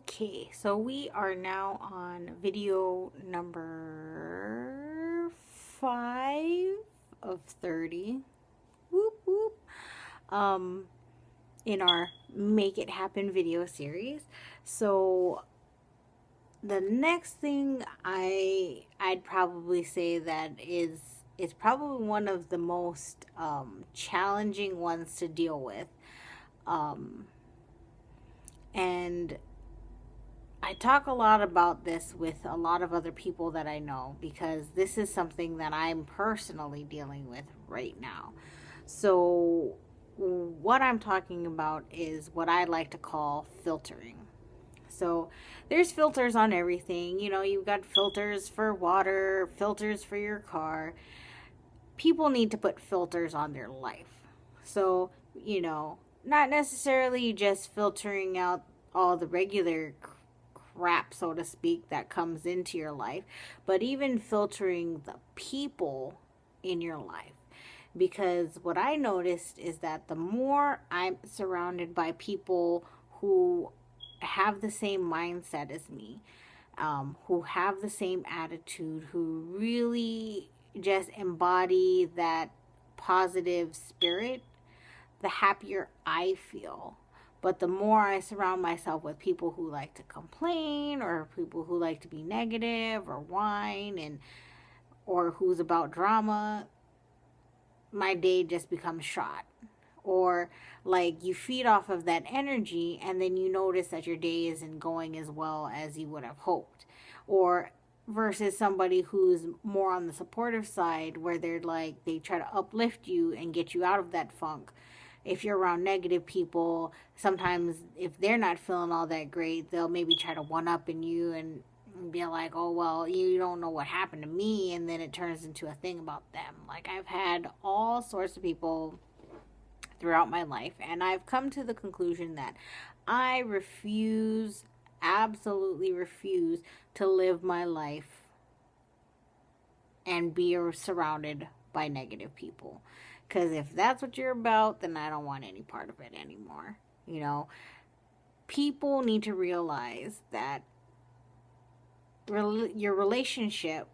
Okay, so we are now on video number 5 of 30. Whoop whoop. Um, in our Make It Happen video series. So the next thing I'd probably say that is probably one of the most challenging ones to deal with. Um, and I talk a lot about this with a lot of other people that I know because this is something that I'm personally dealing with right now. So, what I'm talking about is what I like to call filtering. So, there's filters on everything. You know, you've got filters for water, filters for your car. People need to put filters on their life. So, not necessarily just filtering out all the regular crap, so to speak, that comes into your life, but even filtering the people in your life. Because what I noticed is that the more I'm surrounded by people who have the same mindset as me, who have the same attitude, who really just embody that positive spirit, the happier I feel. But the more I surround myself with people who like to complain or people who like to be negative or whine and or who's about drama, my day just becomes shot. Or like you feed off of that energy and then you notice that your day isn't going as well as you would have hoped. Or versus somebody who's more on the supportive side where they're like they try to uplift you and get you out of that funk. If you're around negative people, sometimes if they're not feeling all that great, they'll maybe try to one up in you and be like, oh, well, you don't know what happened to me. And then it turns into a thing about them. Like, I've had all sorts of people throughout my life, and I've come to the conclusion that I refuse, absolutely refuse, to live my life and be surrounded by negative people. Because if that's what you're about, then I don't want any part of it anymore. You know, people need to realize that your relationship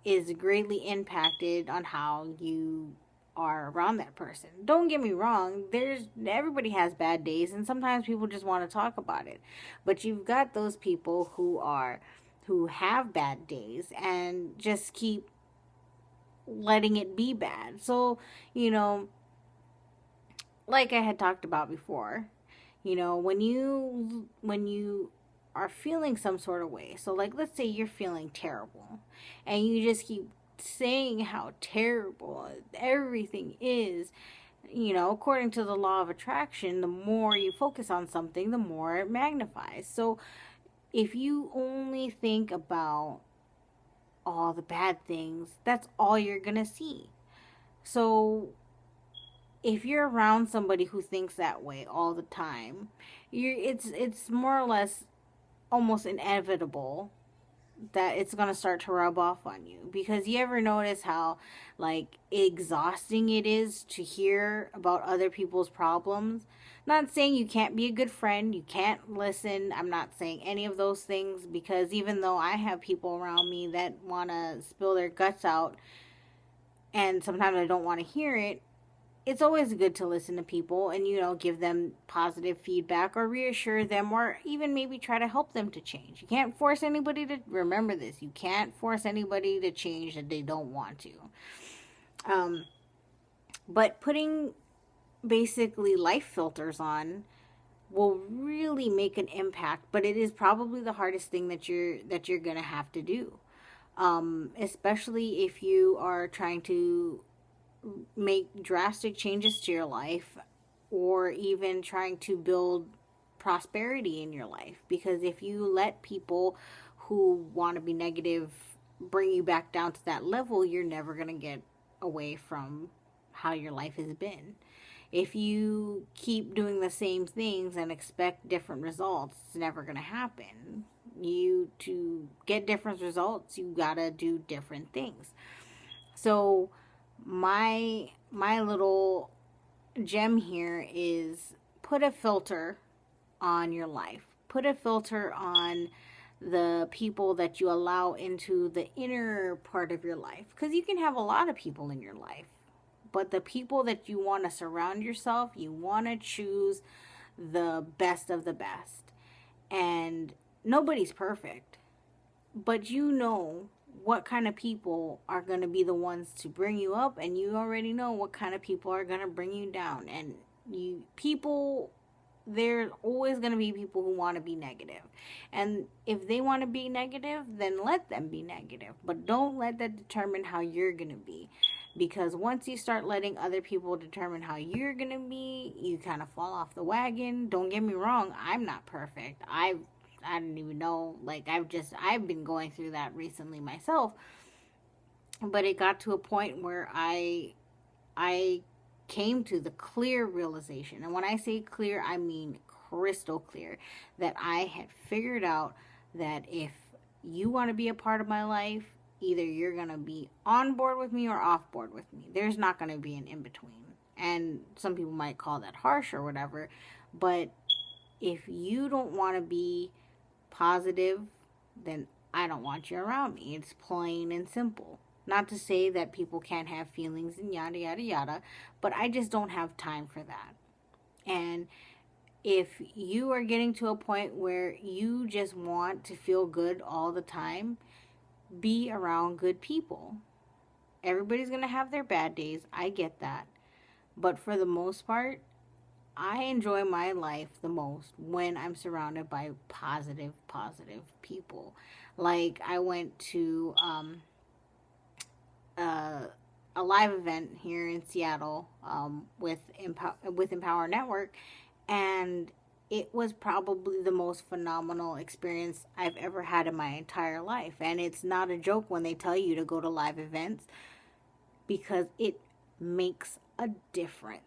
is greatly impacted on how you are around that person. Don't get me wrong, there's everybody has bad days and sometimes people just want to talk about it. But you've got those people who have bad days and just keep letting it be bad. So, you know, like I had talked about before, when you are feeling some sort of way. So like let's say you're feeling terrible and you just keep saying how terrible everything is. According to the law of attraction, the more you focus on something, the more it magnifies. So if you only think about all the bad things, that's all you're going to see. So if you're around somebody who thinks that way all the time, it's more or less almost inevitable that it's going to start to rub off on you. Because you ever notice how like exhausting it is to hear about other people's problems? Not saying you can't be a good friend, you can't listen. I'm not saying any of those things, because even though I have people around me that want to spill their guts out and sometimes I don't want to hear it, it's always good to listen to people and give them positive feedback or reassure them or even maybe try to help them to change. You can't force anybody to remember this. You can't force anybody to change that they don't want to. But putting basically life filters on will really make an impact, but it is probably the hardest thing that you're going to have to do. Especially if you are trying to make drastic changes to your life or even trying to build prosperity in your life. Because if you let people who want to be negative bring you back down to that level, you're never going to get away from how your life has been. If you keep doing the same things and expect different results, it's never going to happen. To get different results, you got to do different things. So my little gem here is put a filter on your life. put a filter on the people that you allow into the inner part of your life, because you can have a lot of people in your life, but the people that you want to surround yourself, you want to choose the best of the best. And nobody's perfect, but you know what kind of people are going to be the ones to bring you up, and you already know what kind of people are going to bring you down. And there's always going to be people who want to be negative, and if they want to be negative, then let them be negative, but don't let that determine how you're going to be. Because once you start letting other people determine how you're going to be, you kind of fall off the wagon. Don't get me wrong, I'm not perfect. I don't even know, like, I've been going through that recently myself. But it got to a point where I came to the clear realization. And when I say clear, I mean crystal clear, that I had figured out that if you want to be a part of my life, either you're going to be on board with me or off board with me. There's not going to be an in-between. And some people might call that harsh or whatever. But if you don't want to be positive, then I don't want you around me. It's plain and simple. Not to say that people can't have feelings and yada, yada, yada. But I just don't have time for that. And if you are getting to a point where you just want to feel good all the time, be around good people. Everybody's going to have their bad days. I get that. But for the most part, I enjoy my life the most when I'm surrounded by positive people. Like, I went to a live event here in Seattle with Empower Network, and it was probably the most phenomenal experience I've ever had in my entire life. And it's not a joke when they tell you to go to live events, because it makes a difference.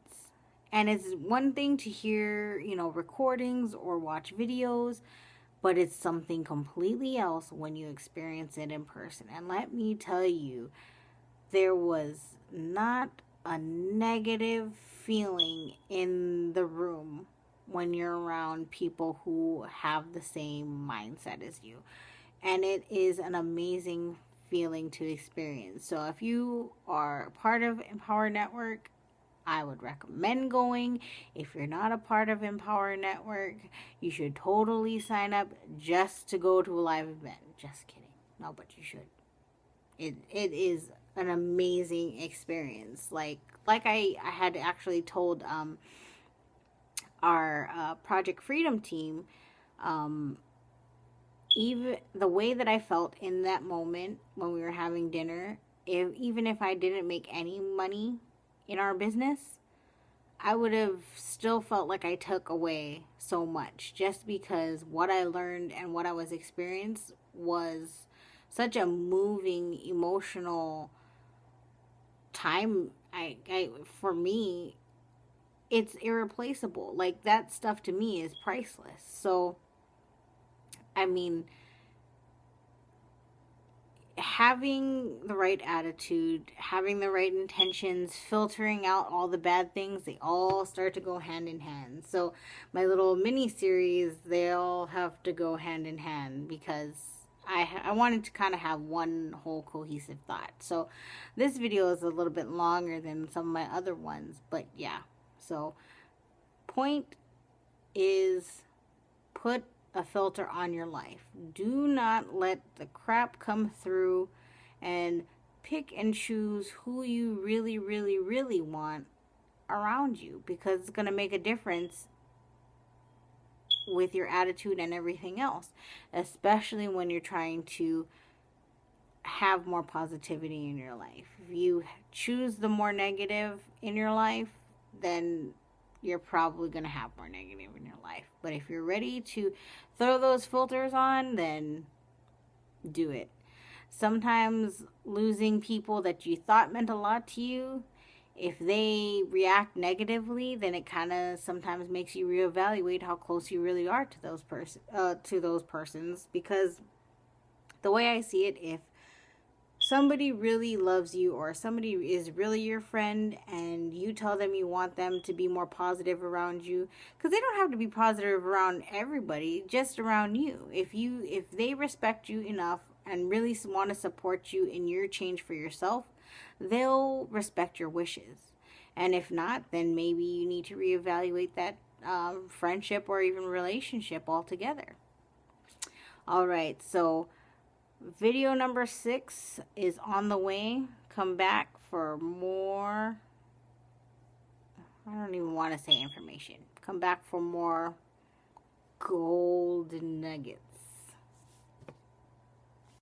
And it's one thing to hear, recordings or watch videos, but it's something completely else when you experience it in person. And let me tell you, there was not a negative feeling in the room when you're around people who have the same mindset as you. And it is an amazing feeling to experience. So if you are part of Empower Network, I would recommend going. If you're not a part of Empower Network, you should totally sign up just to go to a live event. Just kidding. No, but you should. It is an amazing experience. Like I had actually told our Project Freedom team, even the way that I felt in that moment when we were having dinner, even if I didn't make any money in our business, I would have still felt like I took away so much, just because what I learned and what I was experiencing was such a moving, emotional time. For me, it's irreplaceable. Like, that stuff to me is priceless. So, I mean, having the right attitude, having the right intentions, filtering out all the bad things, they all start to go hand in hand. So my little mini series, they all have to go hand in hand, because I wanted to kind of have one whole cohesive thought. So this video is a little bit longer than some of my other ones, but yeah. So point is, put a filter on your life. Do not let the crap come through and pick and choose who you really, really, really want around you, because it's going to make a difference with your attitude and everything else, especially when you're trying to have more positivity in your life. If you choose the more negative in your life, then you're probably going to have more negative in your life. But if you're ready to throw those filters on, then do it. Sometimes losing people that you thought meant a lot to you, if they react negatively, then it kind of sometimes makes you reevaluate how close you really are to those persons. Because the way I see it, if somebody really loves you, or somebody is really your friend, and you tell them you want them to be more positive around you, because they don't have to be positive around everybody, just around you. If they respect you enough and really want to support you in your change for yourself, they'll respect your wishes. And if not, then maybe you need to reevaluate that friendship or even relationship altogether. All right, so video number 6 is on the way. Come back for more. I don't even want to say information. Come back for more golden nuggets.